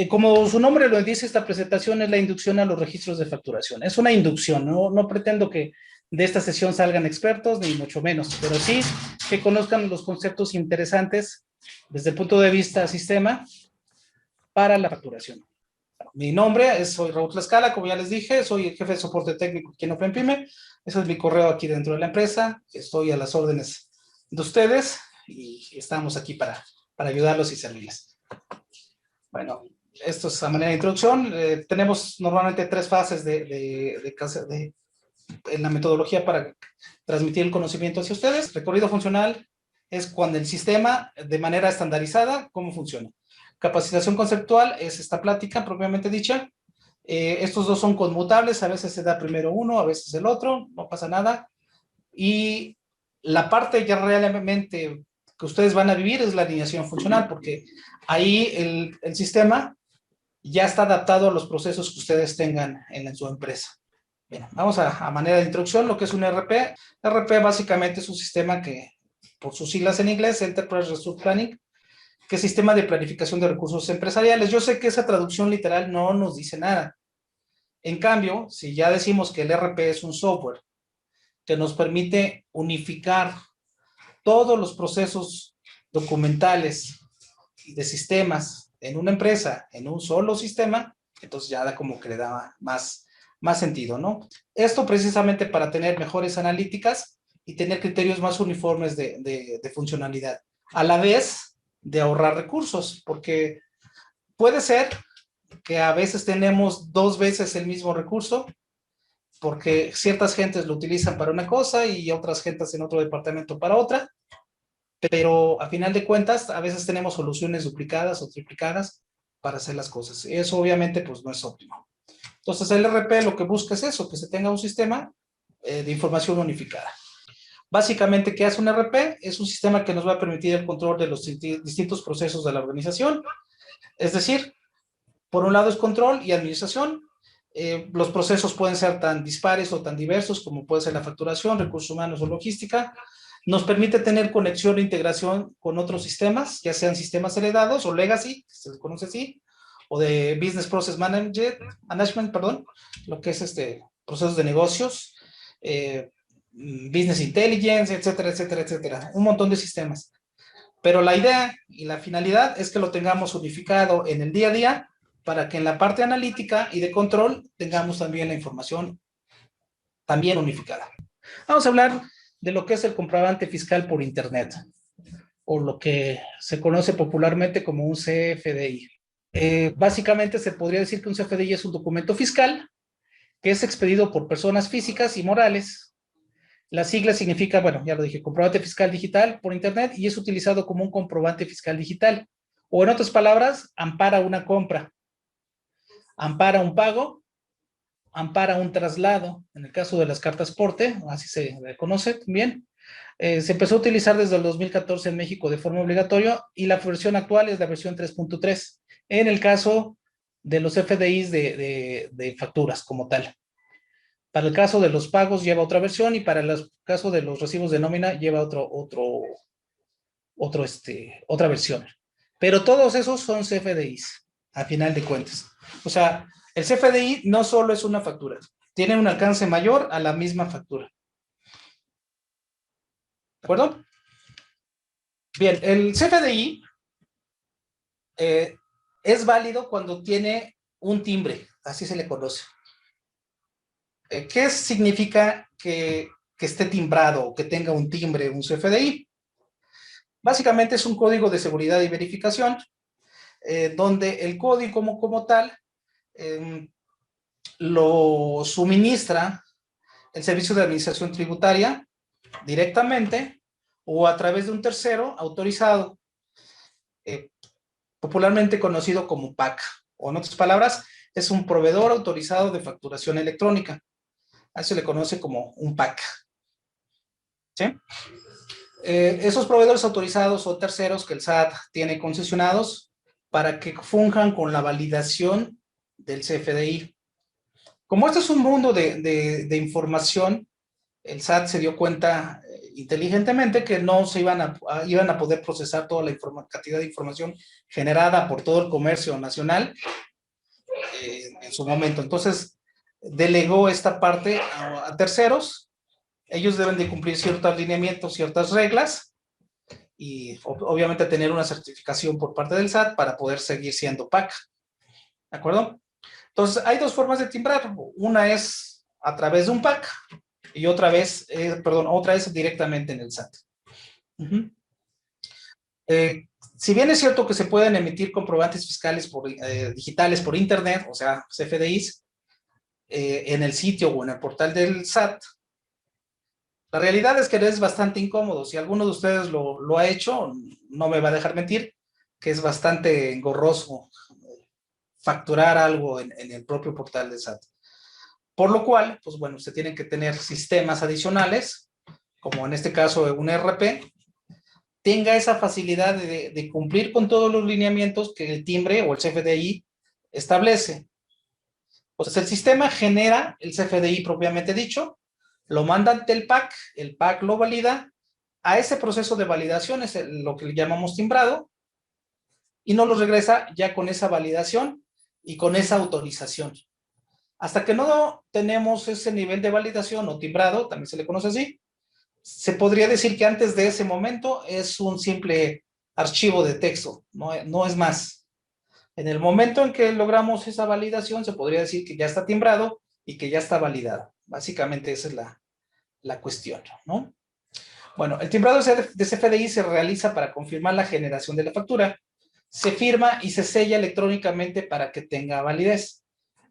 Como su nombre lo dice, esta presentación es la inducción a los registros de facturación. Es una inducción, no pretendo que de esta sesión salgan expertos, ni mucho menos, pero sí que conozcan los conceptos interesantes desde el punto de vista sistema para la facturación. Mi nombre soy Raúl Tlaxcala, como ya les dije, soy el jefe de soporte técnico aquí en OpenPyme. Ese es mi correo aquí dentro de la empresa. Estoy a las órdenes de ustedes y estamos aquí para ayudarlos y servirles. Bueno, esto es a manera de introducción. Tenemos normalmente 3 fases en la metodología para transmitir el conocimiento hacia ustedes. Recorrido funcional es cuando el sistema, de manera estandarizada, cómo funciona. Capacitación conceptual es esta plática propiamente dicha. Estos dos son conmutables, a veces se da primero uno, a veces el otro, no pasa nada. Y la parte ya realmente que ustedes van a vivir es la alineación funcional, porque ahí el sistema ya está adaptado a los procesos que ustedes tengan en su empresa. Bien, vamos a manera de introducción, lo que es un ERP. ERP básicamente es un sistema que, por sus siglas en inglés, Enterprise Resource Planning, que es sistema de planificación de recursos empresariales. Yo sé que esa traducción literal no nos dice nada. En cambio, si ya decimos que el ERP es un software que nos permite unificar todos los procesos documentales y de sistemas en una empresa, en un solo sistema, entonces ya da como que le da más sentido, ¿no? Esto precisamente para tener mejores analíticas y tener criterios más uniformes de funcionalidad, a la vez de ahorrar recursos, porque puede ser que a veces tenemos 2 veces el mismo recurso, porque ciertas gentes lo utilizan para una cosa y otras gentes en otro departamento para otra, pero a final de cuentas a veces tenemos soluciones duplicadas o triplicadas para hacer las cosas. Eso obviamente pues no es óptimo. Entonces el RP lo que busca es eso, que se tenga un sistema de información unificada. Básicamente, ¿qué hace un RP? Es un sistema que nos va a permitir el control de los distintos procesos de la organización. Es decir, por un lado es control y administración. Los procesos pueden ser tan dispares o tan diversos como puede ser la facturación, recursos humanos o logística. Nos permite tener conexión e integración con otros sistemas, ya sean sistemas heredados o legacy, que se les conoce así, o de Business Process Management, perdón, lo que es procesos de negocios, Business Intelligence, etcétera, etcétera, etcétera. Un montón de sistemas. Pero la idea y la finalidad es que lo tengamos unificado en el día a día para que en la parte analítica y de control tengamos también la información también unificada. Vamos a hablar de lo que es el comprobante fiscal por Internet, o lo que se conoce popularmente como un CFDI. Básicamente se podría decir que un CFDI es un documento fiscal que es expedido por personas físicas y morales. La sigla significa, bueno, ya lo dije, comprobante fiscal digital por Internet, y es utilizado como un comprobante fiscal digital. O en otras palabras, ampara una compra, ampara un pago, ampara un traslado. En el caso de las cartas porte, así se le conoce también. Se empezó a utilizar desde el 2014 en México de forma obligatoria, y la versión actual es la versión 3.3 en el caso de los FDIs de facturas como tal. Para el caso de los pagos lleva otra versión, y para el caso de los recibos de nómina lleva otra versión. Pero todos esos son CFDIs, a final de cuentas. O sea, el CFDI no solo es una factura, tiene un alcance mayor a la misma factura. ¿De acuerdo? Bien, el CFDI es válido cuando tiene un timbre, así se le conoce. ¿Qué significa que esté timbrado o que tenga un timbre, un CFDI? Básicamente es un código de seguridad y verificación, donde el código como tal lo suministra el Servicio de Administración Tributaria directamente o a través de un tercero autorizado, popularmente conocido como PAC, o en otras palabras, es un proveedor autorizado de facturación electrónica. A eso se le conoce como un PAC. ¿Sí? Esos proveedores autorizados o terceros que el SAT tiene concesionados para que funjan con la validación del CFDI. Como este es un mundo de información, el SAT se dio cuenta inteligentemente que no se iban a poder procesar toda la cantidad de información generada por todo el comercio nacional en su momento. Entonces, delegó esta parte a terceros. Ellos deben de cumplir ciertos lineamientos, ciertas reglas, y obviamente tener una certificación por parte del SAT para poder seguir siendo PAC. ¿De acuerdo? Entonces, hay dos formas de timbrar. Una es a través de un PAC y otra es directamente en el SAT. Si bien es cierto que se pueden emitir comprobantes fiscales digitales por internet, o sea, CFDIs, en el sitio o en el portal del SAT, la realidad es que es bastante incómodo. Si alguno de ustedes lo ha hecho, no me va a dejar mentir, que es bastante engorroso facturar algo en el propio portal del SAT. Por lo cual, pues bueno, se tienen que tener sistemas adicionales, como en este caso un ERP, tenga esa facilidad de cumplir con todos los lineamientos que el timbre o el CFDI establece. Pues el sistema genera el CFDI propiamente dicho, lo manda ante el PAC lo valida, a ese proceso de validación es lo que le llamamos timbrado, y nos lo regresa ya con esa validación y con esa autorización. Hasta que no tenemos ese nivel de validación o timbrado, también se le conoce así, se podría decir que antes de ese momento es un simple archivo de texto, no es más. En el momento en que logramos esa validación, se podría decir que ya está timbrado y que ya está validado. Básicamente esa es la cuestión, ¿no? Bueno, el timbrado de CFDI se realiza para confirmar la generación de la factura. Se firma y se sella electrónicamente para que tenga validez.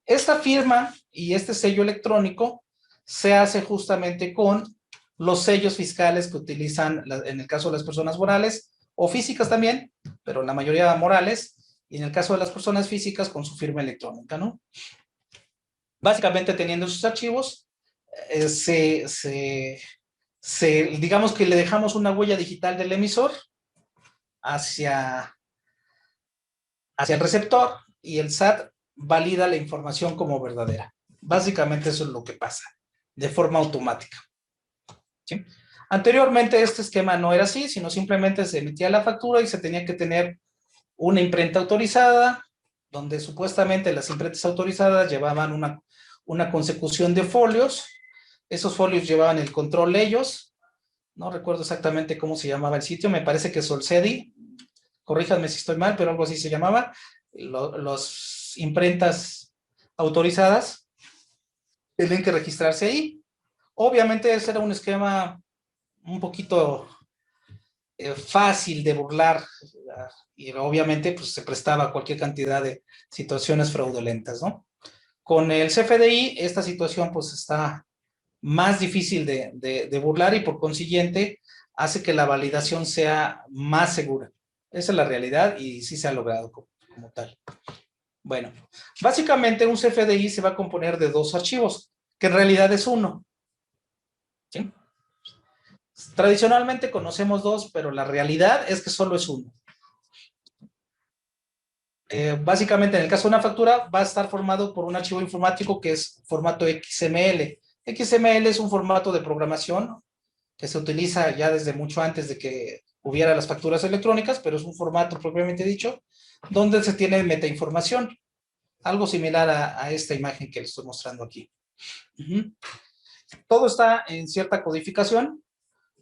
Esta firma y este sello electrónico se hace justamente con los sellos fiscales que utilizan, en el caso de las personas morales, o físicas también, pero la mayoría morales, y en el caso de las personas físicas con su firma electrónica, ¿no? Básicamente teniendo sus archivos, digamos que le dejamos una huella digital del emisor hacia el receptor y el SAT valida la información como verdadera. Básicamente eso es lo que pasa, de forma automática. ¿Sí? Anteriormente este esquema no era así, sino simplemente se emitía la factura y se tenía que tener una imprenta autorizada, donde supuestamente las imprentas autorizadas llevaban una consecución de folios. Esos folios llevaban el control ellos. No recuerdo exactamente cómo se llamaba el sitio, me parece que Solcedi, corríjanme si estoy mal, pero algo así se llamaba. Los imprentas autorizadas tienen que registrarse ahí. Obviamente ese era un esquema un poquito fácil de burlar, y obviamente pues se prestaba a cualquier cantidad de situaciones fraudulentas, ¿no? Con el CFDI esta situación pues está más difícil de burlar y por consiguiente hace que la validación sea más segura. Esa es la realidad y sí se ha logrado como tal. Bueno, básicamente un CFDI se va a componer de dos archivos, que en realidad es uno. ¿Sí? Tradicionalmente conocemos dos, pero la realidad es que solo es uno. Básicamente, en el caso de una factura, va a estar formado por un archivo informático que es formato XML. XML es un formato de programación que se utiliza ya desde mucho antes de que hubiera las facturas electrónicas, pero es un formato propiamente dicho, donde se tiene metainformación, algo similar a esta imagen que les estoy mostrando aquí. Todo está en cierta codificación,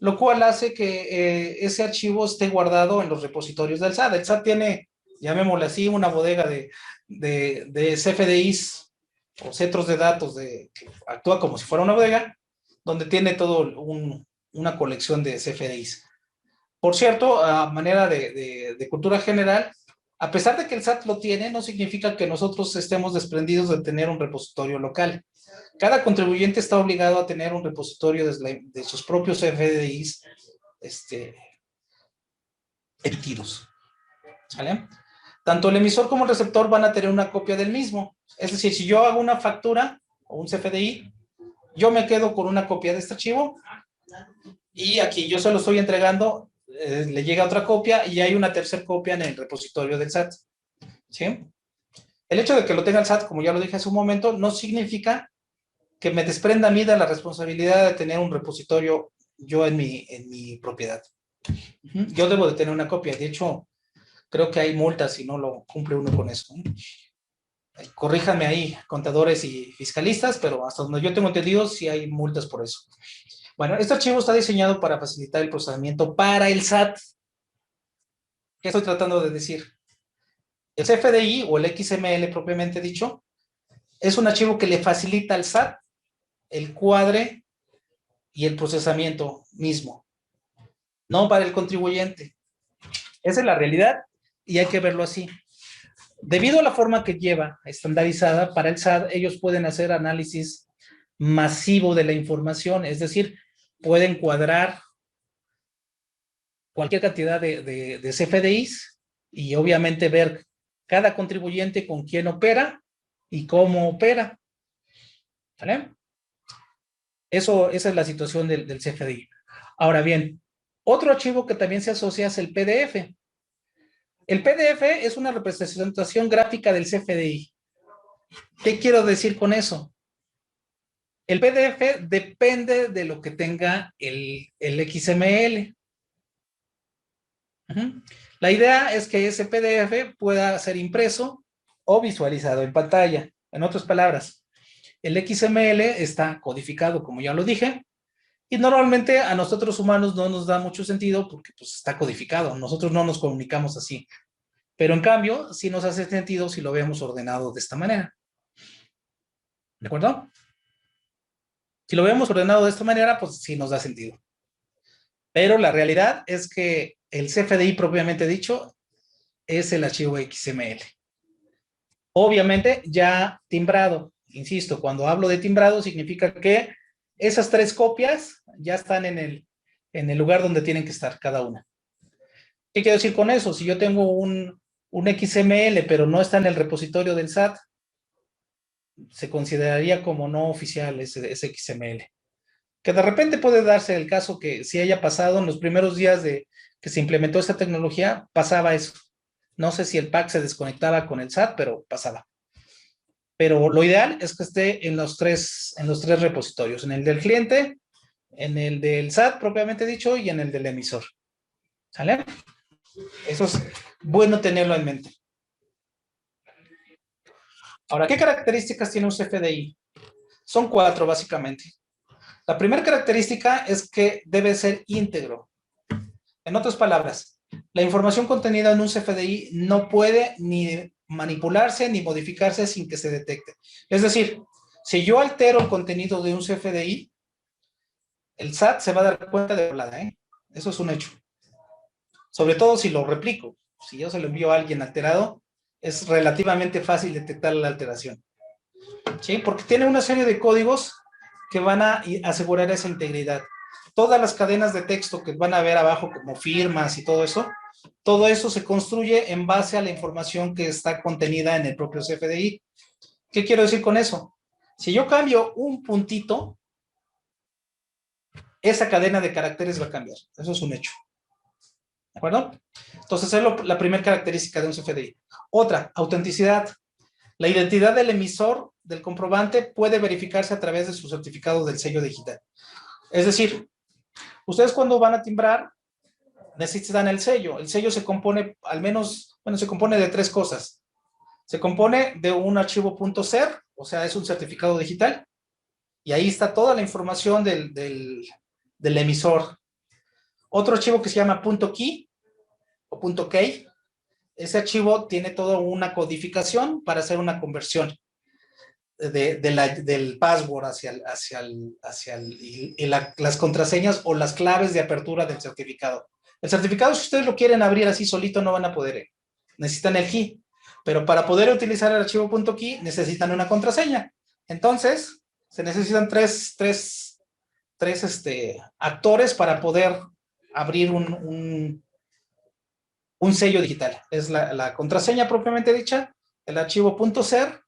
lo cual hace que ese archivo esté guardado en los repositorios del SAT. El SAT tiene, llamémosle así, una bodega de CFDIs o centros de datos que actúa como si fuera una bodega, donde tiene todo una colección de CFDIs. Por cierto, a manera de cultura general, a pesar de que el SAT lo tiene, no significa que nosotros estemos desprendidos de tener un repositorio local. Cada contribuyente está obligado a tener un repositorio de sus propios CFDIs emitidos. ¿Sale? Tanto el emisor como el receptor van a tener una copia del mismo. Es decir, si yo hago una factura o un CFDI, yo me quedo con una copia de este archivo y aquí yo se lo estoy entregando, le llega otra copia y hay una tercera copia en el repositorio del SAT. ¿Sí? El hecho de que lo tenga el SAT, como ya lo dije hace un momento, no significa que me desprenda a mí de la responsabilidad de tener un repositorio yo en mi propiedad. Yo debo de tener una copia. De hecho, creo que hay multas si no lo cumple uno con eso. Corríjanme ahí, contadores y fiscalistas, pero hasta donde yo tengo entendido, sí hay multas por eso. Bueno, este archivo está diseñado para facilitar el procesamiento para el SAT. ¿Qué estoy tratando de decir? El CFDI o el XML propiamente dicho es un archivo que le facilita al SAT el cuadre y el procesamiento mismo, no para el contribuyente. Esa es la realidad y hay que verlo así. Debido a la forma que lleva estandarizada para el SAT, ellos pueden hacer análisis masivo de la información, es decir, pueden cuadrar cualquier cantidad de CFDIs y obviamente ver cada contribuyente con quién opera y cómo opera. ¿Vale? Esa es la situación del CFDI. Ahora bien, otro archivo que también se asocia es el PDF. El PDF es una representación gráfica del CFDI. ¿Qué quiero decir con eso? El PDF depende de lo que tenga el XML. La idea es que ese PDF pueda ser impreso o visualizado en pantalla. En otras palabras, el XML está codificado, como ya lo dije, y normalmente a nosotros humanos no nos da mucho sentido porque pues, está codificado. Nosotros no nos comunicamos así. Pero en cambio, sí nos hace sentido si lo vemos ordenado de esta manera. ¿De acuerdo? Si lo vemos ordenado de esta manera, pues sí nos da sentido. Pero la realidad es que el CFDI propiamente dicho es el archivo XML. Obviamente ya timbrado. Insisto, cuando hablo de timbrado significa que esas 3 copias ya están en el lugar donde tienen que estar cada una. ¿Qué quiero decir con eso? Si yo tengo un XML pero no está en el repositorio del SAT, se consideraría como no oficial ese XML. Que de repente puede darse el caso que si haya pasado en los primeros días de que se implementó esta tecnología, pasaba eso. No sé si el pack se desconectaba con el SAT, pero pasaba. Pero lo ideal es que esté en los tres repositorios, en el del cliente, en el del SAT propiamente dicho y en el del emisor. ¿Sale? Eso es bueno tenerlo en mente. Ahora, ¿qué características tiene un CFDI? Son 4 básicamente. La primera característica es que debe ser íntegro. En otras palabras, la información contenida en un CFDI no puede ni manipularse ni modificarse sin que se detecte. Es decir, si yo altero el contenido de un CFDI, el SAT se va a dar cuenta de volada, ¿eh? Eso es un hecho. Sobre todo si lo replico. Si yo se lo envío a alguien alterado, es relativamente fácil detectar la alteración. ¿Sí? Porque tiene una serie de códigos que van a asegurar esa integridad. Todas las cadenas de texto que van a ver abajo como firmas y todo eso se construye en base a la información que está contenida en el propio CFDI. ¿Qué quiero decir con eso? Si yo cambio un puntito, esa cadena de caracteres va a cambiar. Eso es un hecho. ¿De acuerdo? Entonces, es la primera característica de un CFDI. Otra, autenticidad. La identidad del emisor del comprobante puede verificarse a través de su certificado del sello digital. Es decir, ustedes cuando van a timbrar necesitan el sello. El sello se compone al menos, se compone de 3 cosas. Se compone de un archivo .cer, o sea, es un certificado digital, y ahí está toda la información del emisor. Otro archivo que se llama .key o .key. Ese archivo tiene toda una codificación para hacer una conversión del password las contraseñas o las claves de apertura del certificado. El certificado, si ustedes lo quieren abrir así solito, no van a poder. Necesitan el key. Pero para poder utilizar el archivo .key, necesitan una contraseña. Entonces, se necesitan tres actores para poder abrir un sello digital. Es la contraseña propiamente dicha, el archivo .cer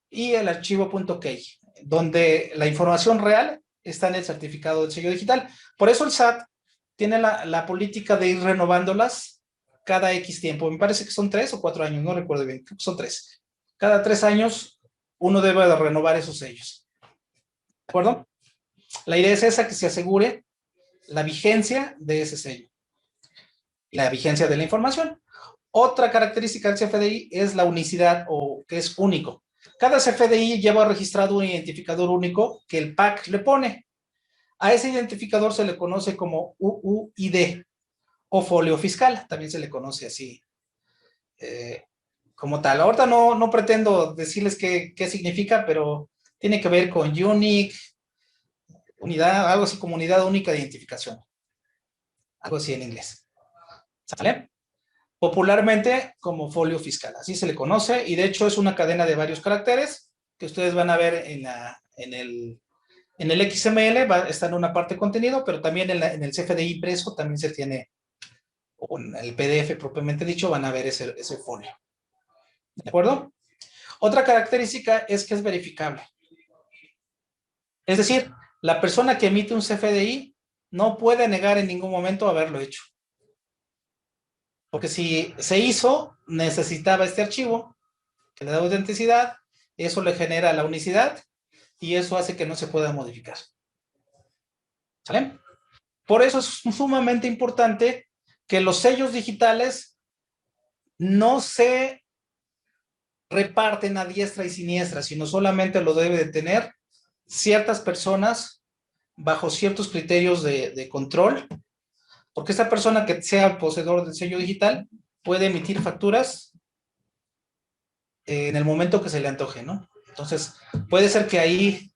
y el archivo .key, donde la información real está en el certificado del sello digital. Por eso el SAT tiene la política de ir renovándolas cada X tiempo. Me parece que son 3 o 4 años, no recuerdo bien, son 3. Cada 3 años uno debe de renovar esos sellos. ¿De acuerdo? La idea es esa, que se asegure la vigencia de ese sello, la vigencia de la información. Otra característica del CFDI es la unicidad, o que es único. Cada CFDI lleva registrado un identificador único que el PAC le pone. A ese identificador se le conoce como UUID o folio fiscal, también se le conoce así como tal. Ahorita no pretendo decirles qué significa, pero tiene que ver con unique, unidad, algo así como unidad única de identificación. Algo así en inglés. ¿Sale? Popularmente como folio fiscal, así se le conoce, y de hecho es una cadena de varios caracteres que ustedes van a ver en el XML, está en una parte de contenido, pero también en el CFDI impreso también se tiene, o en el PDF propiamente dicho, van a ver ese folio. ¿De acuerdo? Otra característica es que es verificable. Es decir, la persona que emite un CFDI no puede negar en ningún momento haberlo hecho. Porque si se hizo, necesitaba este archivo que le da autenticidad, eso le genera la unicidad y eso hace que no se pueda modificar. ¿Sale? Por eso es sumamente importante que los sellos digitales no se reparten a diestra y siniestra, sino solamente lo debe de tener ciertas personas bajo ciertos criterios de control, porque esta persona que sea el poseedor del sello digital puede emitir facturas en el momento que se le antoje, ¿no? Entonces, puede ser que ahí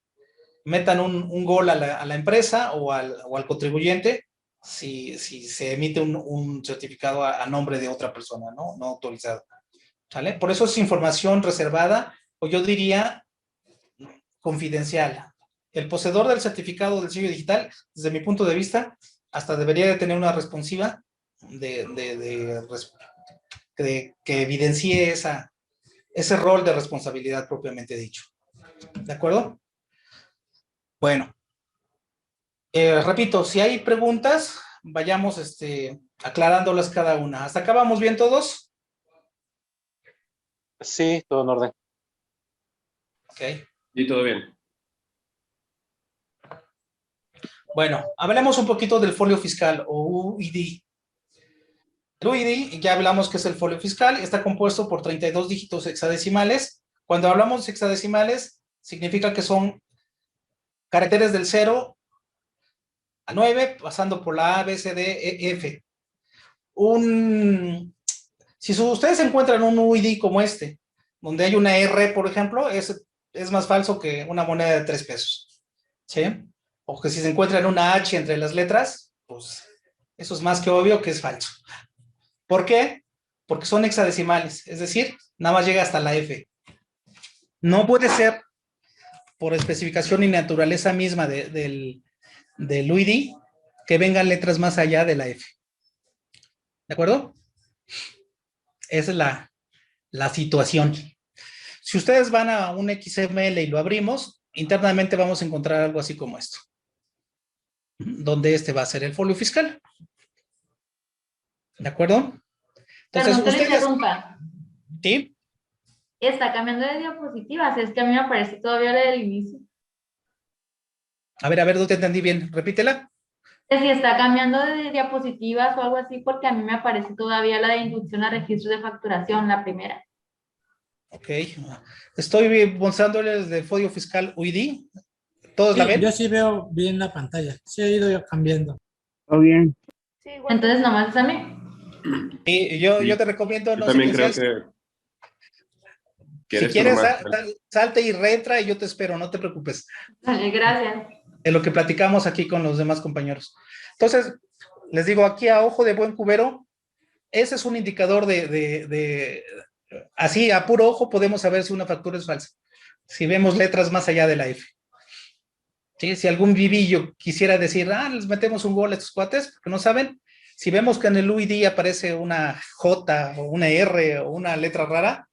metan un gol a la empresa o al contribuyente si se emite un certificado a nombre de otra persona, ¿no? No autorizado. ¿Sale? Por eso es información reservada, o yo diría confidencial. El poseedor del certificado del sello digital, desde mi punto de vista, hasta debería de tener una responsiva que evidencie ese rol de responsabilidad propiamente dicho. ¿De acuerdo? Bueno, repito, si hay preguntas, vayamos aclarándolas cada una. ¿Hasta acá vamos bien todos? Sí, todo en orden. Ok. Y todo bien. Bueno, hablemos un poquito del folio fiscal o UID. El UID, ya hablamos que es el folio fiscal, está compuesto por 32 dígitos hexadecimales. Cuando hablamos de hexadecimales, significa que son caracteres del 0 a 9, pasando por la A, B, C, D, E, F. Si ustedes encuentran un UID como este, donde hay una R, por ejemplo, es más falso que una moneda de 3 pesos. ¿Sí? O que si se encuentran una H entre las letras, pues eso es más que obvio que es falso. ¿Por qué? Porque son hexadecimales, es decir, nada más llega hasta la F. No puede ser, por especificación y naturaleza misma del UID, que vengan letras más allá de la F. ¿De acuerdo? Esa es la situación. Si ustedes van a un XML y lo abrimos, internamente vamos a encontrar algo así como esto, donde va a ser el folio fiscal. ¿De acuerdo? Entonces, Perdón que le ustedes... interrumpa. ¿Sí? Está cambiando de diapositivas, es que a mí me aparece todavía la del inicio. A ver, no te entendí bien. Repítela. Que si está cambiando de diapositivas o algo así, porque a mí me aparece todavía la de inducción a registros de facturación, la primera. Ok. Estoy mostrándoles del folio fiscal UID. ¿Todos la ven? Yo sí veo bien la pantalla. Sí he ido yo cambiando. Todo bien. Entonces, nomás es a mí. Y yo te recomiendo, Yo no sé también quién creo seas, que si eres quieres, normal. salte y reentra y yo te espero, no te preocupes. Vale, gracias. En lo que platicamos aquí con los demás compañeros. Entonces, les digo, aquí a ojo de buen cubero, ese es un indicador así a puro ojo podemos saber si una factura es falsa. Si vemos letras más allá de la F. ¿Sí? Si algún vivillo quisiera decir, les metemos un gol a estos cuates, porque no saben, si vemos que en el UID aparece una J o una R o una letra rara,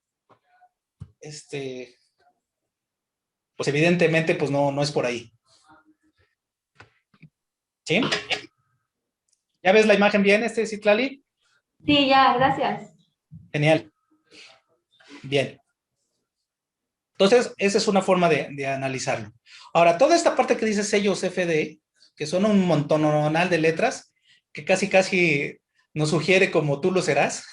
pues evidentemente pues no es por ahí. ¿Sí? ¿Ya ves la imagen bien, Citlali? Sí, ya, gracias. Genial. Bien. Entonces, esa es una forma de analizarlo. Ahora, toda esta parte que dice sellos FD, que son un montonal de letras, que casi nos sugiere como tú lo serás.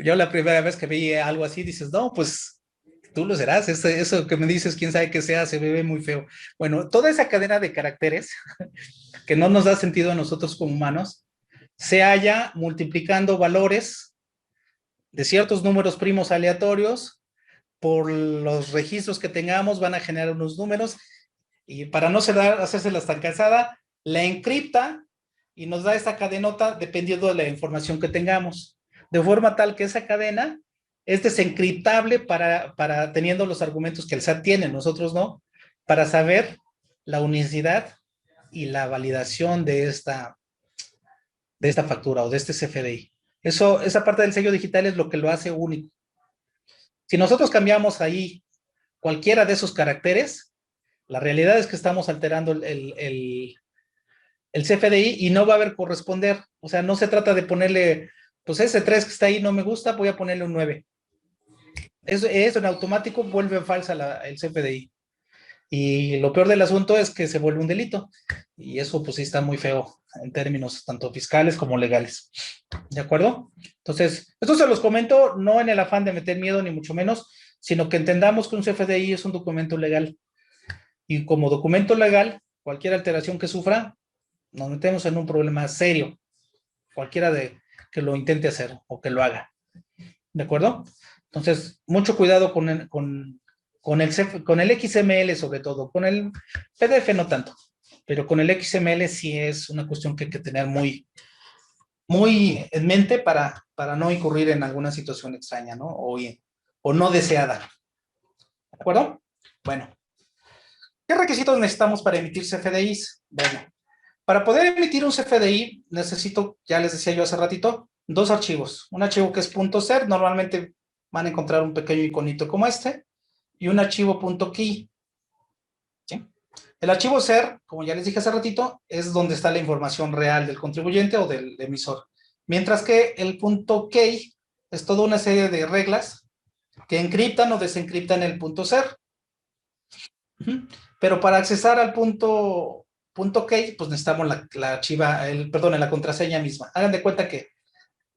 Yo la primera vez que vi algo así, dices, no, pues tú lo serás, eso que me dices, quién sabe qué sea, se ve muy feo. Bueno, toda esa cadena de caracteres que no nos da sentido a nosotros como humanos, se halla multiplicando valores de ciertos números primos aleatorios por los registros que tengamos, van a generar unos números, y para no hacérselas tan cansada, la encripta y nos da esta cadenota dependiendo de la información que tengamos, de forma tal que esa cadena es desencriptable para teniendo los argumentos que el SAT tiene, nosotros no, para saber la unicidad y la validación de esta factura o de este CFDI. Esa parte del sello digital es lo que lo hace único. Si nosotros cambiamos ahí cualquiera de esos caracteres, la realidad es que estamos alterando el CFDI y no va a haber corresponder. O sea, no se trata de ponerle, pues ese 3 que está ahí no me gusta, voy a ponerle un 9. Eso en automático vuelve falsa el CFDI. Y lo peor del asunto es que se vuelve un delito. Y eso pues sí está muy feo en términos tanto fiscales como legales. ¿De acuerdo? Entonces, esto se los comento no en el afán de meter miedo ni mucho menos, sino que entendamos que un CFDI es un documento legal. Y como documento legal, cualquier alteración que sufra, nos metemos en un problema serio. Cualquiera que lo intente hacer o que lo haga. ¿De acuerdo? Entonces, mucho cuidado con el XML sobre todo. Con el PDF no tanto, pero con el XML sí es una cuestión que hay que tener muy en mente para no incurrir en alguna situación extraña, ¿no? O no deseada. ¿De acuerdo? Bueno. ¿Qué requisitos necesitamos para emitir CFDIs? Bueno, para poder emitir un CFDI necesito, ya les decía yo hace ratito, 2 archivos. Un archivo que es .ser, normalmente van a encontrar un pequeño iconito como este, y un archivo .key. ¿Sí? El archivo ser, como ya les dije hace ratito, es donde está la información real del contribuyente o del emisor. Mientras que el .key es toda una serie de reglas que encriptan o desencriptan el .ser. Pero para accesar al .key, pues necesitamos la contraseña misma. Hagan de cuenta que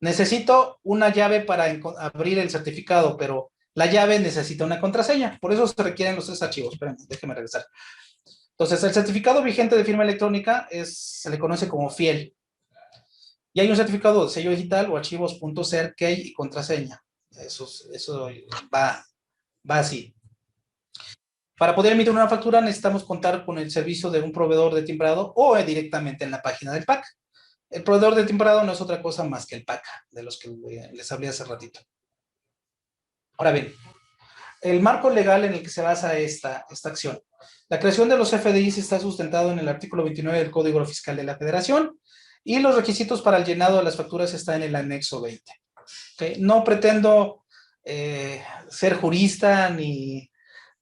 necesito una llave para abrir el certificado, pero la llave necesita una contraseña. Por eso se requieren los 3 archivos. Espérenme, déjenme regresar. Entonces, el certificado vigente de firma electrónica se le conoce como fiel. Y hay un certificado de sello digital o archivos .ser, key y contraseña. Eso va así. Para poder emitir una factura necesitamos contar con el servicio de un proveedor de timbrado o directamente en la página del PAC. El proveedor de timbrado no es otra cosa más que el PAC, de los que les hablé hace ratito. Ahora bien, el marco legal en el que se basa esta acción. La creación de los CFDIs está sustentado en el artículo 29 del Código Fiscal de la Federación y los requisitos para el llenado de las facturas están en el anexo 20. ¿Okay? No pretendo ser jurista ni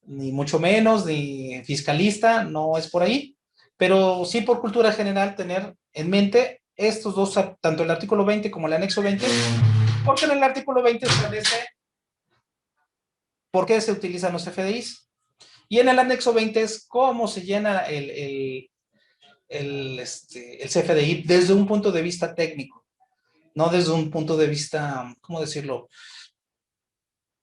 mucho menos, ni fiscalista, no es por ahí, pero sí por cultura general tener en mente estos dos, tanto el artículo 20 como el anexo 20, porque en el artículo 20 establece por qué se utilizan los FDIs, y en el anexo 20 es cómo se llena el CFDI desde un punto de vista técnico, no desde un punto de vista, ¿cómo decirlo?,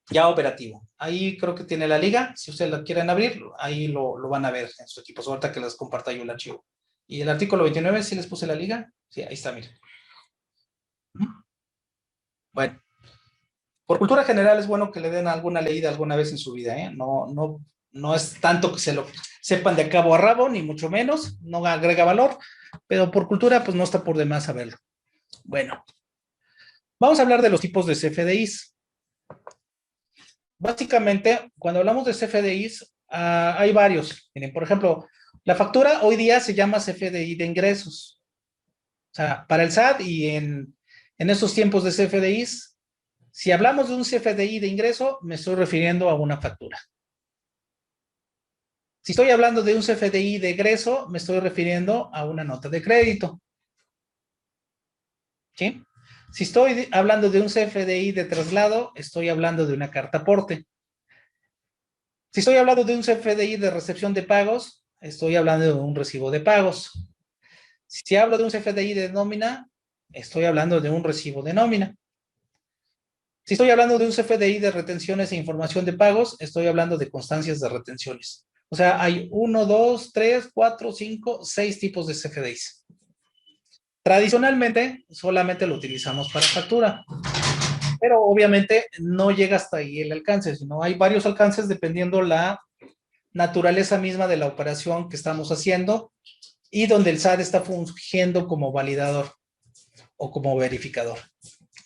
ya operativo. Ahí creo que tiene la liga, si ustedes la quieren abrir, ahí lo van a ver en su equipo, ahorita que les comparta yo el archivo. Y el artículo 29, ¿sí les puse la liga? Sí, ahí está, miren. Bueno, por cultura general es bueno que le den alguna leída alguna vez en su vida, ¿eh? No es tanto que se lo sepan de cabo a rabo, ni mucho menos, no agrega valor, pero por cultura pues no está por demás saberlo. Bueno, vamos a hablar de los tipos de CFDIs. Básicamente, cuando hablamos de CFDIs, hay varios. Miren, por ejemplo, la factura hoy día se llama CFDI de ingresos. O sea, para el SAT y en esos tiempos de CFDIs, si hablamos de un CFDI de ingreso, me estoy refiriendo a una factura. Si estoy hablando de un CFDI de egreso, me estoy refiriendo a una nota de crédito. ¿Sí? Si estoy hablando de un CFDI de traslado, estoy hablando de una carta aporte. Si estoy hablando de un CFDI de recepción de pagos, estoy hablando de un recibo de pagos. Si hablo de un CFDI de nómina, estoy hablando de un recibo de nómina. Si estoy hablando de un CFDI de retenciones e información de pagos, estoy hablando de constancias de retenciones. O sea, hay 1, 2, 3, 4, 5, 6 tipos de CFDIs. Tradicionalmente, solamente lo utilizamos para factura. Pero obviamente no llega hasta ahí el alcance, sino hay varios alcances dependiendo la naturaleza misma de la operación que estamos haciendo y donde el SAT está fungiendo como validador o como verificador.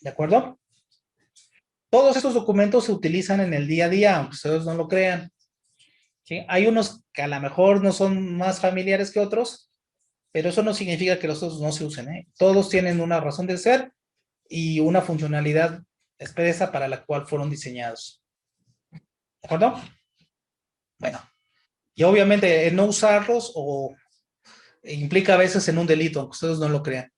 ¿De acuerdo? Todos estos documentos se utilizan en el día a día, aunque ustedes no lo crean. ¿Sí? Hay unos que a lo mejor no son más familiares que otros, pero eso no significa que los otros no se usen, ¿eh? Todos tienen una razón de ser y una funcionalidad expresa para la cual fueron diseñados. ¿De acuerdo? Bueno, y obviamente no usarlos o implica a veces en un delito, aunque ustedes no lo crean.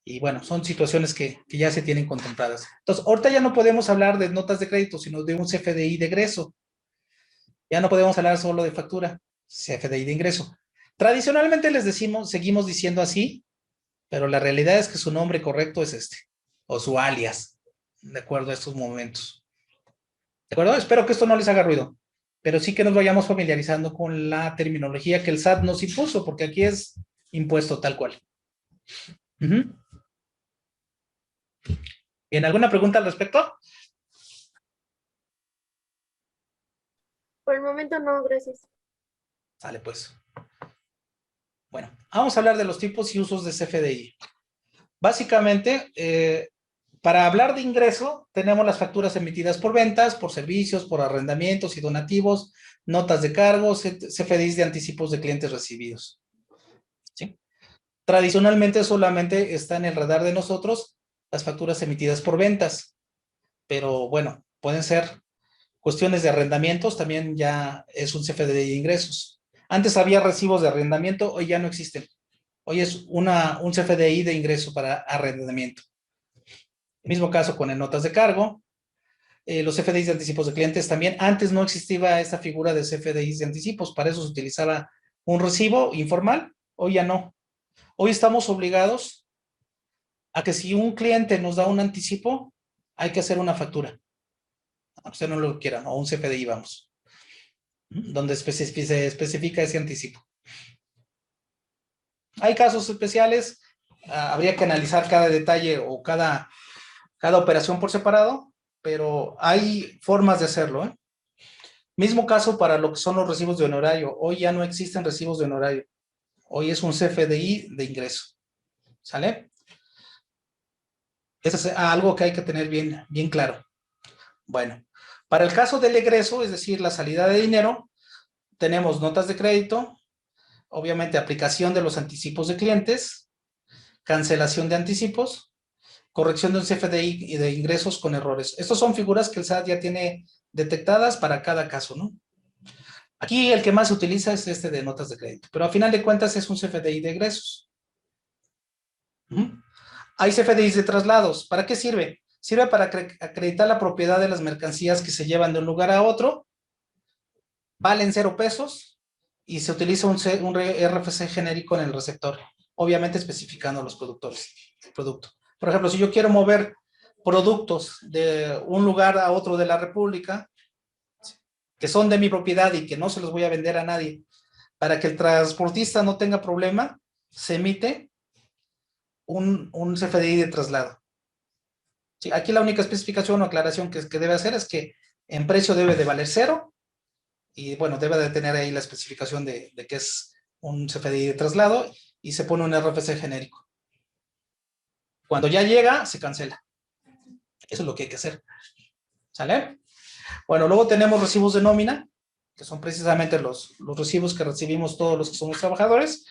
Y bueno, son situaciones que ya se tienen contempladas. Entonces, ahorita ya no podemos hablar de notas de crédito, sino de un CFDI de egreso. Ya no podemos hablar solo de factura, CFDI de ingreso. Tradicionalmente les decimos, seguimos diciendo así, pero la realidad es que su nombre correcto es este, o su alias, de acuerdo a estos momentos. ¿De acuerdo? Espero que esto no les haga ruido, pero sí que nos vayamos familiarizando con la terminología que el SAT nos impuso, porque aquí es impuesto tal cual. ¿Bien? ¿Alguna pregunta al respecto? Por el momento no, gracias. Sale pues. Bueno, vamos a hablar de los tipos y usos de CFDI. Básicamente, para hablar de ingreso, tenemos las facturas emitidas por ventas, por servicios, por arrendamientos y donativos, notas de cargos, CFDIs de anticipos de clientes recibidos. ¿Sí? Tradicionalmente solamente está en el radar de nosotros las facturas emitidas por ventas, pero bueno, pueden ser cuestiones de arrendamientos, también ya es un CFDI de ingresos. Antes había recibos de arrendamiento, hoy ya no existen. Hoy es un CFDI de ingreso para arrendamiento. Mismo caso con el notas de cargo. Los CFDIs de anticipos de clientes también. Antes no existía esta figura de CFDIs de anticipos. Para eso se utilizaba un recibo informal. Hoy ya no. Hoy estamos obligados a que si un cliente nos da un anticipo, hay que hacer una factura. A usted no lo quiera, o un CFDI, vamos. Donde se especifica ese anticipo. Hay casos especiales. Habría que analizar cada detalle o cada operación por separado, pero hay formas de hacerlo, ¿eh? Mismo caso para lo que son los recibos de honorario. Hoy ya no existen recibos de honorario. Hoy es un CFDI de ingreso. ¿Sale? Eso es algo que hay que tener bien claro. Bueno, para el caso del egreso, es decir, la salida de dinero, tenemos notas de crédito, obviamente aplicación de los anticipos de clientes, cancelación de anticipos, corrección de un CFDI de ingresos con errores. Estas son figuras que el SAT ya tiene detectadas para cada caso, ¿no? Aquí el que más se utiliza es este de notas de crédito, pero a final de cuentas es un CFDI de ingresos. Hay CFDIs de traslados. ¿Para qué sirve? Sirve para acreditar la propiedad de las mercancías que se llevan de un lugar a otro, valen 0 pesos y se utiliza un RFC genérico en el receptor, obviamente especificando los productores del producto. Por ejemplo, si yo quiero mover productos de un lugar a otro de la República, que son de mi propiedad y que no se los voy a vender a nadie, para que el transportista no tenga problema, se emite un CFDI de traslado. Sí, aquí la única especificación o aclaración que debe hacer es que en precio debe de valer 0 y bueno, debe de tener ahí la especificación de que es un CFDI de traslado y se pone un RFC genérico. Cuando ya llega, se cancela. Eso es lo que hay que hacer. ¿Sale? Bueno, luego tenemos recibos de nómina, que son precisamente los recibos que recibimos todos los que somos trabajadores,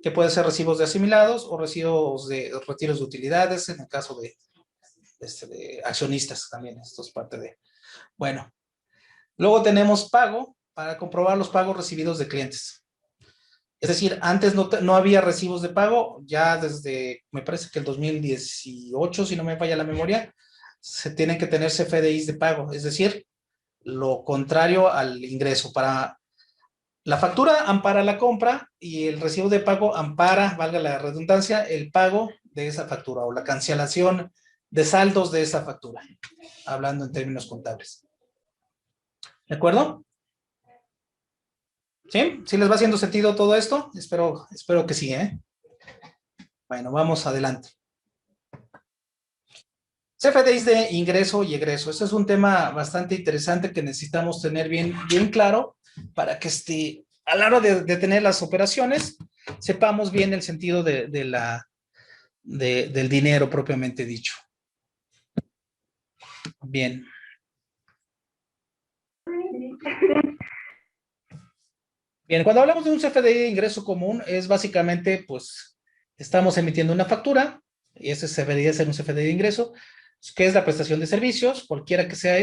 que pueden ser recibos de asimilados o recibos de retiros de utilidades, en el caso de accionistas también. Esto es parte de... Bueno, luego tenemos pago para comprobar los pagos recibidos de clientes. Es decir, antes no había recibos de pago, ya desde, me parece que el 2018, si no me falla la memoria, se tienen que tener CFDIs de pago, es decir, lo contrario al ingreso. Para La factura ampara la compra y el recibo de pago ampara, valga la redundancia, el pago de esa factura o la cancelación de saldos de esa factura, hablando en términos contables. ¿De acuerdo? ¿Sí? ¿Sí les va haciendo sentido todo esto? Espero que sí, ¿eh? Bueno, vamos adelante. CFDIs de ingreso y egreso. Este es un tema bastante interesante que necesitamos tener bien claro para que a la hora de tener las operaciones sepamos bien el sentido del dinero propiamente dicho. Bien. Bien, cuando hablamos de un CFDI de ingreso común es básicamente, pues, estamos emitiendo una factura y ese debería ser un CFDI de ingreso, que es la prestación de servicios, cualquiera que sea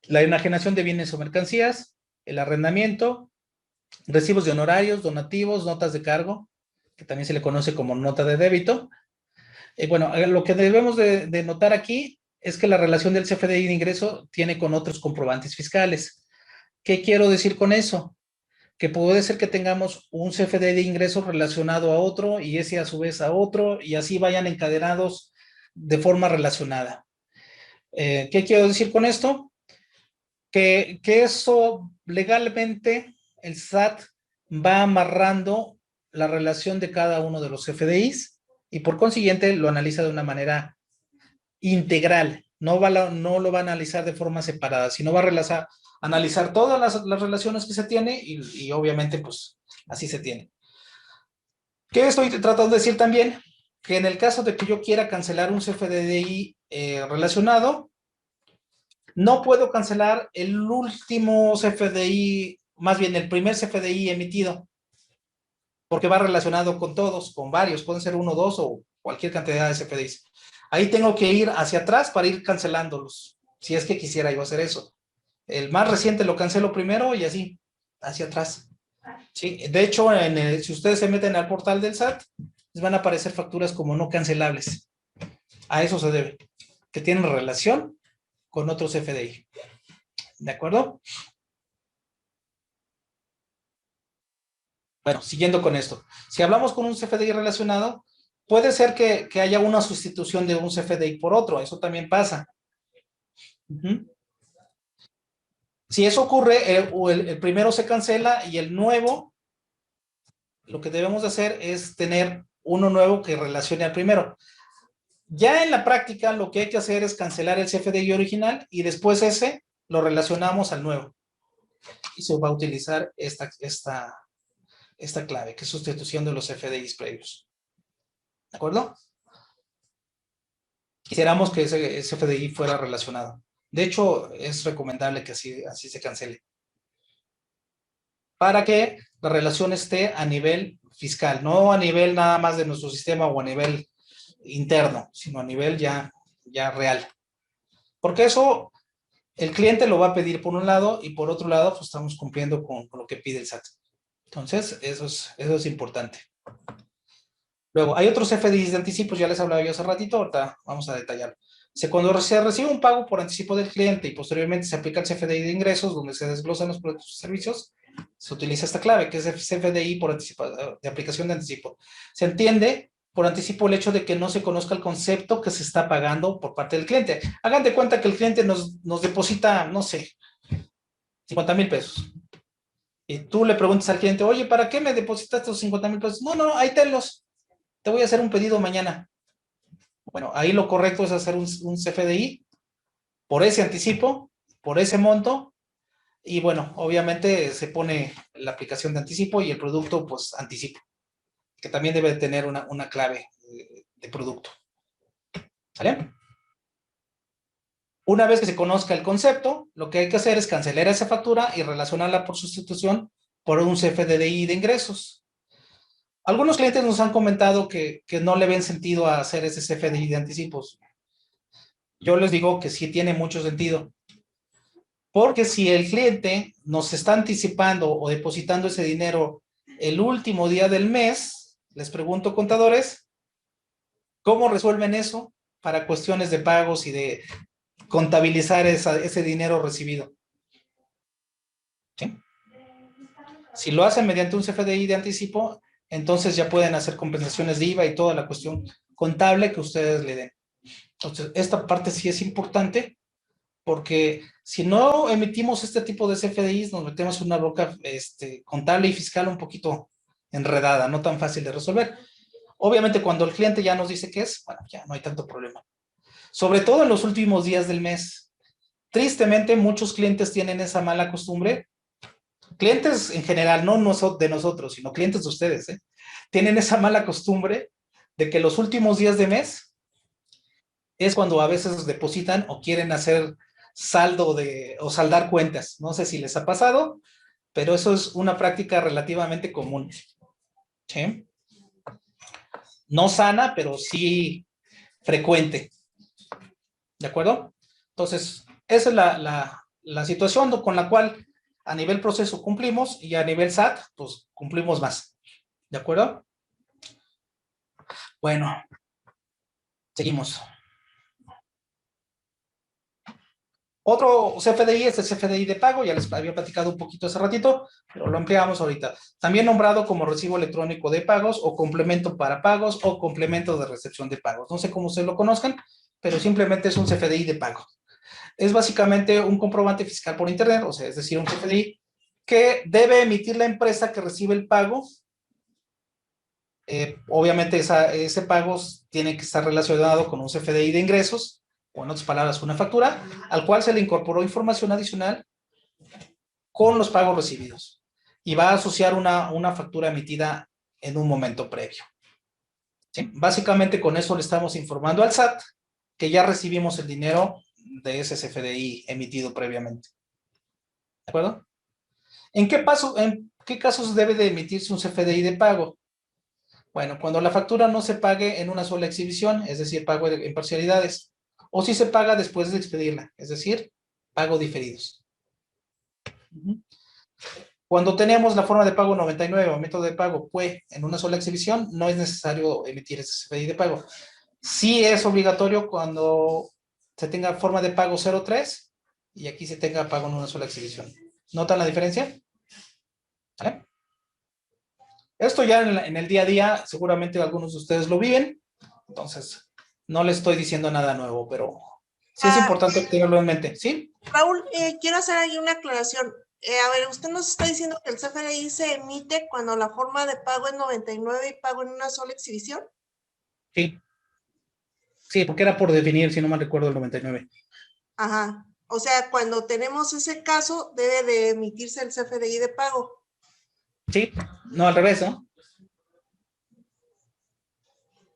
la enajenación de bienes o mercancías, el arrendamiento, recibos de honorarios, donativos, notas de cargo, que también se le conoce como nota de débito. Bueno, lo que debemos de notar aquí es que la relación del CFDI de ingreso tiene con otros comprobantes fiscales. ¿Qué quiero decir con eso? Que puede ser que tengamos un CFDI de ingreso relacionado a otro y ese a su vez a otro y así vayan encadenados de forma relacionada. ¿Qué quiero decir con esto? Que eso legalmente el SAT va amarrando la relación de cada uno de los CFDIs y por consiguiente lo analiza de una manera integral. No lo va a analizar de forma separada, sino va a analizar todas las relaciones que se tiene y obviamente pues así se tiene. ¿Qué estoy tratando de decir también? Que en el caso de que yo quiera cancelar un CFDI relacionado, no puedo cancelar el último CFDI, más bien el primer CFDI emitido, porque va relacionado con todos, con varios, pueden ser uno, dos o cualquier cantidad de CFDIs. Ahí tengo que ir hacia atrás para ir cancelándolos, si es que quisiera yo hacer eso. El más reciente lo cancelo primero y así, hacia atrás. Sí, de hecho, si ustedes se meten al portal del SAT, les van a aparecer facturas como no cancelables. A eso se debe, que tienen relación con otros CFDI. ¿De acuerdo? Bueno, siguiendo con esto. Si hablamos con un CFDI relacionado, puede ser que haya una sustitución de un CFDI por otro. Eso también pasa. Si eso ocurre, el primero se cancela y el nuevo, lo que debemos de hacer es tener uno nuevo que relacione al primero. Ya en la práctica, lo que hay que hacer es cancelar el CFDI original y después ese lo relacionamos al nuevo. Y se va a utilizar esta clave, que es sustitución de los CFDIs previos. ¿De acuerdo? Quisiéramos que ese CFDI fuera relacionado. De hecho, es recomendable que así se cancele. Para que la relación esté a nivel fiscal, no a nivel nada más de nuestro sistema o a nivel interno, sino a nivel ya real. Porque eso el cliente lo va a pedir por un lado y por otro lado pues estamos cumpliendo con lo que pide el SAT. Entonces, eso es importante. Luego, hay otros CFDIs de anticipos, ya les hablaba yo hace ratito, ahorita vamos a detallarlo. Cuando se recibe un pago por anticipo del cliente y posteriormente se aplica el CFDI de ingresos, donde se desglosan los productos y servicios, se utiliza esta clave, que es el CFDI de aplicación de anticipo. Se entiende por anticipo el hecho de que no se conozca el concepto que se está pagando por parte del cliente. Hagan de cuenta que el cliente nos deposita, no sé, 50,000 pesos. Y tú le preguntas al cliente, oye, ¿para qué me depositas estos 50,000 pesos? No, ahí tenlos. Te voy a hacer un pedido mañana. Bueno, ahí lo correcto es hacer un CFDI por ese anticipo, por ese monto, y bueno, obviamente se pone la aplicación de anticipo y el producto, pues, anticipo, que también debe tener una clave de producto. ¿Sale? Una vez que se conozca el concepto, lo que hay que hacer es cancelar esa factura y relacionarla por sustitución por un CFDI de ingresos. Algunos clientes nos han comentado que no le ven sentido a hacer ese CFDI de anticipos. Yo les digo que sí tiene mucho sentido. Porque si el cliente nos está anticipando o depositando ese dinero el último día del mes, les pregunto, contadores, ¿cómo resuelven eso para cuestiones de pagos y de contabilizar ese dinero recibido? ¿Sí? Si lo hacen mediante un CFDI de anticipo, entonces ya pueden hacer compensaciones de IVA y toda la cuestión contable que ustedes le den. Entonces, esta parte sí es importante, porque si no emitimos este tipo de CFDIs, nos metemos en una bronca contable y fiscal un poquito enredada, no tan fácil de resolver. Obviamente, cuando el cliente ya nos dice qué es, bueno, ya no hay tanto problema. Sobre todo en los últimos días del mes. Tristemente, muchos clientes tienen esa mala costumbre. Clientes en general, no de nosotros, sino clientes de ustedes, tienen esa mala costumbre de que los últimos días de mes es cuando a veces depositan o quieren hacer saldo o saldar cuentas. No sé si les ha pasado, pero eso es una práctica relativamente común. ¿Sí? No sana, pero sí frecuente. ¿De acuerdo? Entonces, esa es la situación con la cual a nivel proceso cumplimos y a nivel SAT, pues cumplimos más. ¿De acuerdo? Bueno, seguimos. Otro CFDI es el CFDI de pago, ya les había platicado un poquito hace ratito, pero lo ampliamos ahorita. También nombrado como recibo electrónico de pagos o complemento para pagos o complemento de recepción de pagos. No sé cómo ustedes lo conozcan, pero simplemente es un CFDI de pago. Es básicamente un comprobante fiscal por internet, o sea, es decir, un CFDI que debe emitir la empresa que recibe el pago. Obviamente ese pago tiene que estar relacionado con un CFDI de ingresos, o en otras palabras, una factura, al cual se le incorporó información adicional con los pagos recibidos. Y va a asociar una factura emitida en un momento previo. ¿Sí? Básicamente con eso le estamos informando al SAT que ya recibimos el dinero de ese CFDI emitido previamente. ¿De acuerdo? ¿En qué casos debe de emitirse un CFDI de pago? Bueno, cuando la factura no se pague en una sola exhibición, es decir, pago en parcialidades, o si se paga después de expedirla, es decir, pago diferidos. Cuando tenemos la forma de pago 99 o método de pago PUE en una sola exhibición, no es necesario emitir ese CFDI de pago. Sí es obligatorio cuando se tenga forma de pago 03 y aquí se tenga pago en una sola exhibición. ¿Notan la diferencia? ¿Vale? Esto ya en el día a día, seguramente algunos de ustedes lo viven, entonces no les estoy diciendo nada nuevo, pero sí es importante tenerlo en mente, ¿sí? Raúl, quiero hacer ahí una aclaración. A ver, usted nos está diciendo que el CFDI se emite cuando la forma de pago es 99 y pago en una sola exhibición. Sí. Sí, porque era por definir, si no mal recuerdo, el 99. Ajá. O sea, cuando tenemos ese caso, debe de emitirse el CFDI de pago. Sí, no al revés, ¿no?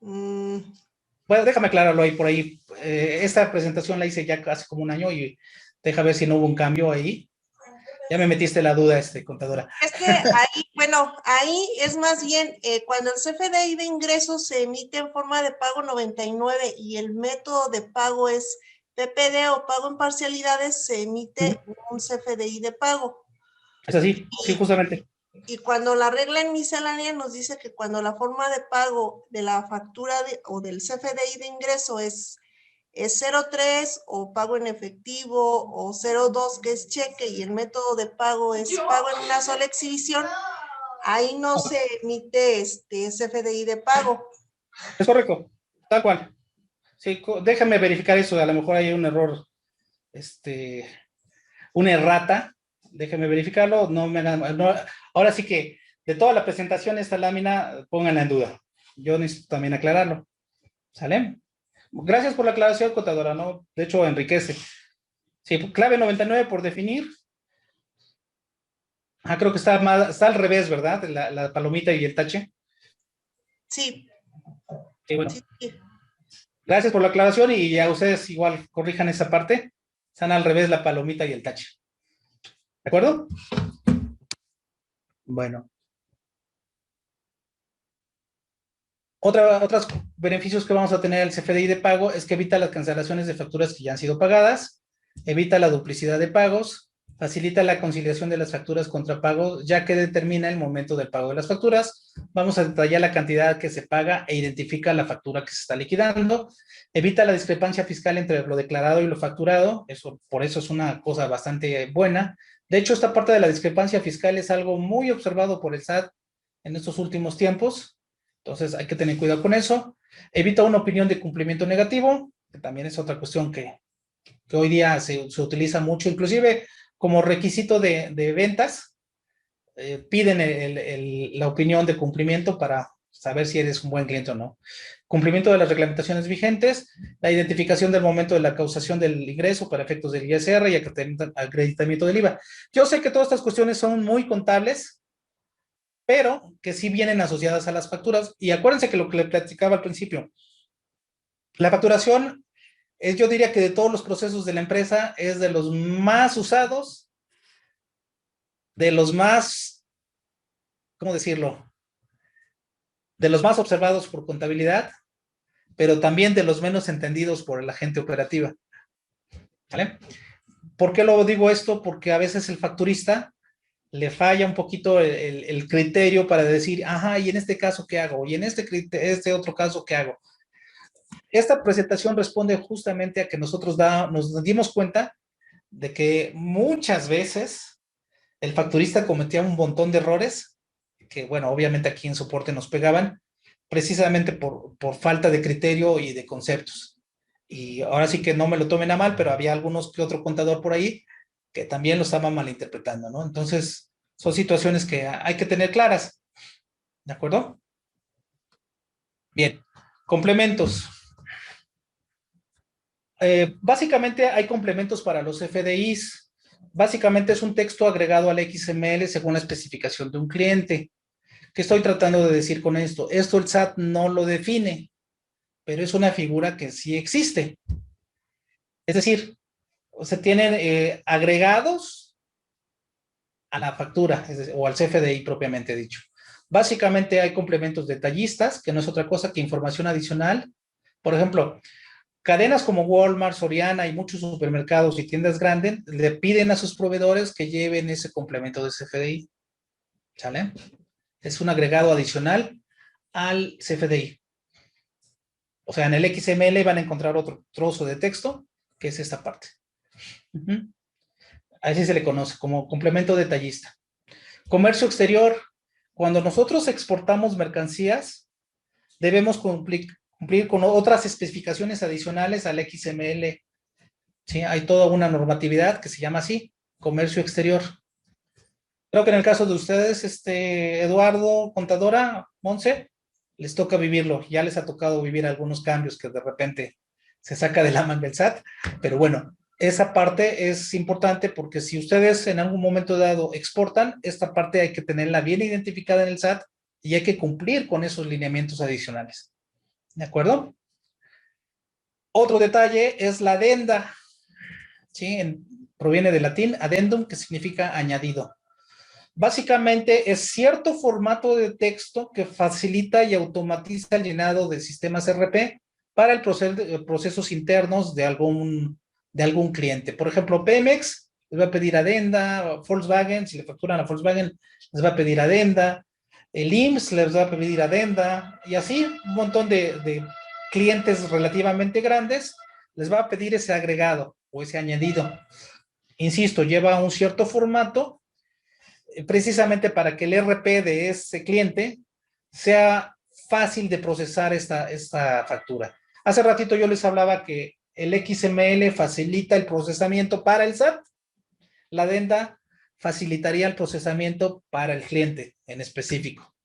Bueno, déjame aclararlo ahí por ahí. Esta presentación la hice ya hace como un año y deja ver si no hubo un cambio ahí. Ya me metiste la duda, contadora. Es que ahí, bueno, ahí es más bien cuando el CFDI de ingresos se emite en forma de pago 99 y el método de pago es PPD o pago en parcialidades, se emite un CFDI de pago. Es así, sí, justamente. Y cuando la regla en miscelánea nos dice que cuando la forma de pago de la factura o del CFDI de ingreso es 03 o pago en efectivo o 02 que es cheque y el método de pago es pago en una sola exhibición, ahí no se emite CFDI de pago. Es correcto, tal cual. Sí, déjame verificar eso, a lo mejor hay un error, una errata, déjame verificarlo, no me hagan, no, ahora sí que de toda la presentación esta lámina, pónganla en duda. Yo necesito también aclararlo. ¿Sale? Gracias por la aclaración, contadora, ¿no? De hecho, enriquece. Sí, clave 99 por definir. Creo que está al revés, ¿verdad? La palomita y el tache. Sí. Sí, bueno. Sí. Gracias por la aclaración y ya ustedes igual corrijan esa parte. Están al revés la palomita y el tache. ¿De acuerdo? Bueno. Otros beneficios que vamos a tener el CFDI de pago es que evita las cancelaciones de facturas que ya han sido pagadas, evita la duplicidad de pagos, Facilita la conciliación de las facturas contra pago, ya que determina el momento del pago de las facturas. Vamos a detallar la cantidad que se paga e identifica la factura que se está liquidando. Evita la discrepancia fiscal entre lo declarado y lo facturado. Por eso es una cosa bastante buena. De hecho, esta parte de la discrepancia fiscal es algo muy observado por el SAT en estos últimos tiempos. Entonces, hay que tener cuidado con eso. Evita una opinión de cumplimiento negativo, que también es otra cuestión que hoy día se utiliza mucho, inclusive como requisito de ventas, piden la opinión de cumplimiento para saber si eres un buen cliente o no. Cumplimiento de las reglamentaciones vigentes, la identificación del momento de la causación del ingreso para efectos del ISR y acreditamiento del IVA. Yo sé que todas estas cuestiones son muy contables, pero que sí vienen asociadas a las facturas. Y acuérdense que lo que le platicaba al principio, la facturación yo diría que de todos los procesos de la empresa es de los más usados, de los más, ¿cómo decirlo? De los más observados por contabilidad, pero también de los menos entendidos por la gente operativa. ¿Vale? ¿Por qué lo digo esto? Porque a veces el facturista le falla un poquito el criterio para decir, ajá, y en este caso, ¿qué hago? Y en este otro caso, ¿qué hago? Esta presentación responde justamente a que nosotros nos dimos cuenta de que muchas veces el facturista cometía un montón de errores que, bueno, obviamente aquí en soporte nos pegaban precisamente por falta de criterio y de conceptos. Y ahora sí que no me lo tomen a mal, pero había algunos que otro contador por ahí que también lo estaban malinterpretando, ¿no? Entonces, son situaciones que hay que tener claras. ¿De acuerdo? Bien. Complementos. Básicamente hay complementos para los FDIs. Básicamente es un texto agregado al XML según la especificación de un cliente. ¿Qué estoy tratando de decir con esto? Esto el SAT no lo define, pero es una figura que sí existe. Es decir, se tienen agregados a la factura o al CFDI propiamente dicho. Básicamente hay complementos detallistas, que no es otra cosa que información adicional. Por ejemplo, cadenas como Walmart, Soriana y muchos supermercados y tiendas grandes le piden a sus proveedores que lleven ese complemento de CFDI. ¿Sale? Es un agregado adicional al CFDI. O sea, en el XML van a encontrar otro trozo de texto, que es esta parte. Así se le conoce como complemento detallista. Comercio exterior. Cuando nosotros exportamos mercancías, debemos cumplir con otras especificaciones adicionales al XML. ¿Sí? Hay toda una normatividad que se llama así, comercio exterior. Creo que en el caso de ustedes, Eduardo, contadora, Monse, les toca vivirlo. Ya les ha tocado vivir algunos cambios que de repente se saca de la manga el SAT. Pero bueno, esa parte es importante porque si ustedes en algún momento dado exportan, esta parte hay que tenerla bien identificada en el SAT y hay que cumplir con esos lineamientos adicionales. ¿De acuerdo? Otro detalle es la adenda. ¿Sí? Proviene del latín addendum, que significa añadido. Básicamente es cierto formato de texto que facilita y automatiza el llenado de sistemas RP para el procesos internos de algún cliente. Por ejemplo, Pemex les va a pedir adenda, Volkswagen, si le facturan a Volkswagen, les va a pedir adenda, el IMSS les va a pedir adenda, y así un montón de clientes relativamente grandes les va a pedir ese agregado o ese añadido. Insisto, lleva un cierto formato precisamente para que el RP de ese cliente sea fácil de procesar esta factura. Hace ratito yo les hablaba que el XML facilita el procesamiento para el SAT. La adenda facilitaría el procesamiento para el cliente en específico.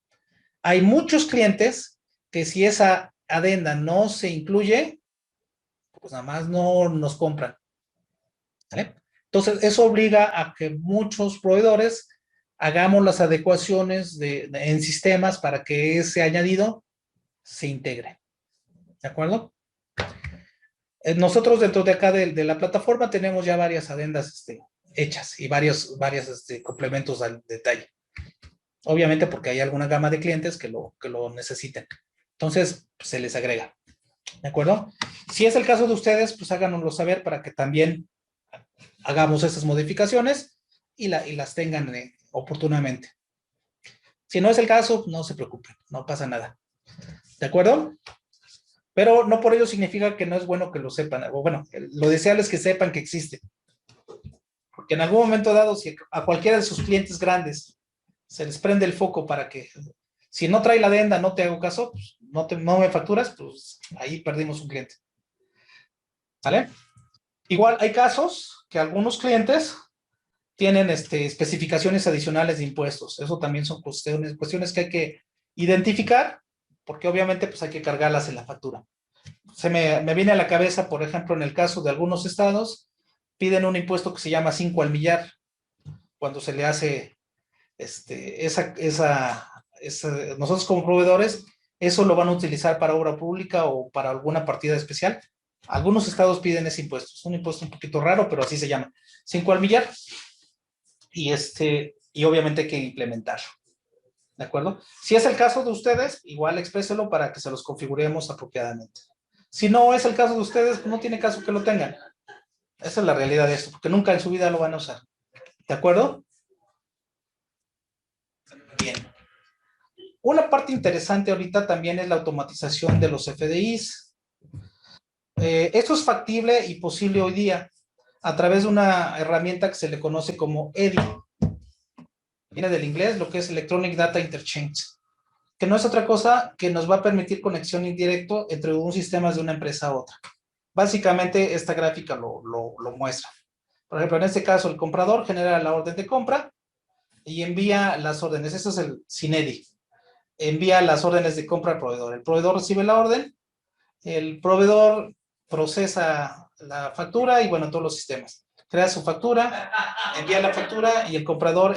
Hay muchos clientes que si esa adenda no se incluye, pues nada más no nos compran. ¿Vale? Entonces, eso obliga a que muchos proveedores hagamos las adecuaciones en sistemas para que ese añadido se integre. ¿De acuerdo? Nosotros dentro de acá de la plataforma tenemos ya varias adendas hechas y varios complementos al detalle. Obviamente porque hay alguna gama de clientes que lo necesiten. Entonces, pues, se les agrega. ¿De acuerdo? Si es el caso de ustedes, pues háganoslo saber para que también hagamos esas modificaciones. y las tengan oportunamente. Si no es el caso, no se preocupen, no pasa nada. ¿De acuerdo? Pero no por ello significa que no es bueno que lo sepan. O bueno, lo deseable es que sepan que existe. Porque en algún momento dado, si a cualquiera de sus clientes grandes se les prende el foco para que, si no trae la adenda, no te hago caso, pues no me facturas, pues ahí perdimos un cliente. ¿Vale? Igual hay casos que algunos clientes tienen especificaciones adicionales de impuestos. Eso también son cuestiones que hay que identificar, porque obviamente pues hay que cargarlas en la factura. Me viene a la cabeza, por ejemplo, en el caso de algunos estados, piden un impuesto que se llama 5 al millar, cuando se le hace nosotros como proveedores, eso lo van a utilizar para obra pública o para alguna partida especial. Algunos estados piden ese impuesto. Es un impuesto un poquito raro, pero así se llama. 5 al millar. Y obviamente hay que implementarlo. ¿De acuerdo? Si es el caso de ustedes, igual expréselo para que se los configuremos apropiadamente. Si no es el caso de ustedes, no tiene caso que lo tengan. Esa es la realidad de esto, porque nunca en su vida lo van a usar. ¿De acuerdo? Bien. Una parte interesante ahorita también es la automatización de los FDIs. Esto es factible y posible hoy día a través de una herramienta que se le conoce como EDI. Viene del inglés, lo que es Electronic Data Interchange, que no es otra cosa que nos va a permitir conexión indirecta entre un sistema de una empresa a otra. Básicamente, esta gráfica lo muestra. Por ejemplo, en este caso, el comprador genera la orden de compra y envía las órdenes. Eso es el SINEDI. Envía las órdenes de compra al proveedor. El proveedor recibe la orden, el proveedor procesa la factura y, bueno, todos los sistemas. Crea su factura, envía la factura y el comprador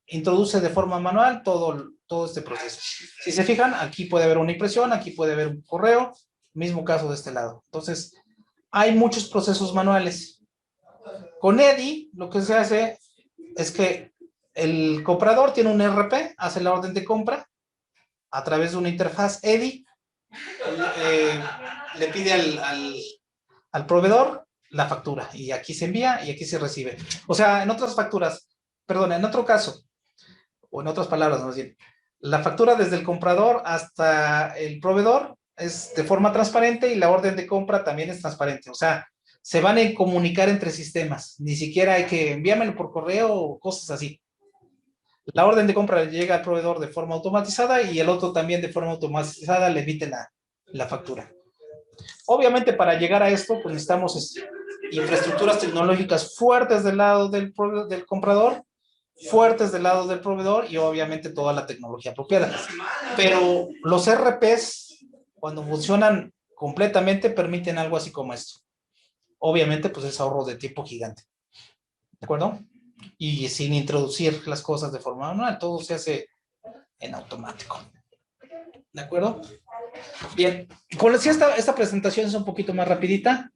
introduce de forma manual todo este proceso. Si se fijan, aquí puede haber una impresión, aquí puede haber un correo, mismo caso de este lado. Entonces, hay muchos procesos manuales. Con EDI, lo que se hace es que el comprador tiene un RP, hace la orden de compra a través de una interfaz EDI, le pide al proveedor la factura y aquí se envía y aquí se recibe. O sea, en otras facturas, perdón, en otro caso, o en otras palabras, más bien, la factura desde el comprador hasta el proveedor es de forma transparente y la orden de compra también es transparente. O sea, se van a comunicar entre sistemas. Ni siquiera hay que enviármelo por correo o cosas así. La orden de compra llega al proveedor de forma automatizada y el otro también de forma automatizada le emite la factura. Obviamente, para llegar a esto, pues necesitamos infraestructuras tecnológicas fuertes del lado del comprador, fuertes del lado del proveedor y obviamente toda la tecnología apropiada. Pero los RPs, cuando funcionan completamente, permiten algo así como esto. Obviamente, pues es ahorro de tiempo gigante. ¿De acuerdo? Y sin introducir las cosas de forma manual, todo se hace en automático. ¿De acuerdo? Bien, con esta presentación es un poquito más rapidita.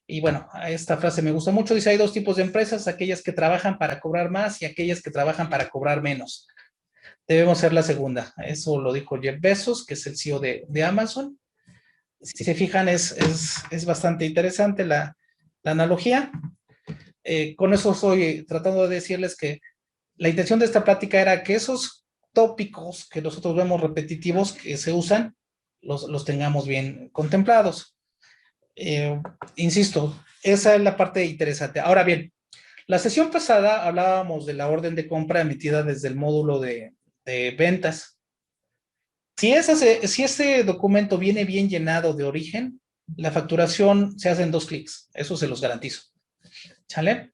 Y bueno, esta frase me gusta mucho. Dice, hay dos tipos de empresas, aquellas que trabajan para cobrar más y aquellas que trabajan para cobrar menos. Debemos ser la segunda. Eso lo dijo Jeff Bezos, que es el CEO de Amazon. Si se fijan, es bastante interesante la analogía. Con eso estoy tratando de decirles que la intención de esta plática era que esos tópicos que nosotros vemos repetitivos que se usan, los tengamos bien contemplados. Insisto, esa es la parte interesante. Ahora bien, la sesión pasada hablábamos de la orden de compra emitida desde el módulo de ventas. Si ese documento viene bien llenado de origen, la facturación se hace en 2 clics. Eso se los garantizo. ¿Sale?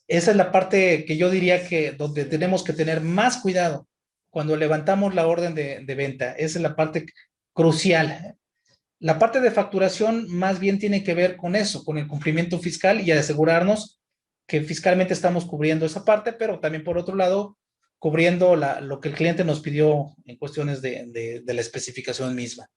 Esa es la parte que yo diría que donde tenemos que tener más cuidado cuando levantamos la orden de venta. Esa es la parte crucial. La parte de facturación más bien tiene que ver con eso, con el cumplimiento fiscal y asegurarnos que fiscalmente estamos cubriendo esa parte, pero también por otro lado, cubriendo lo que el cliente nos pidió en cuestiones de la especificación misma.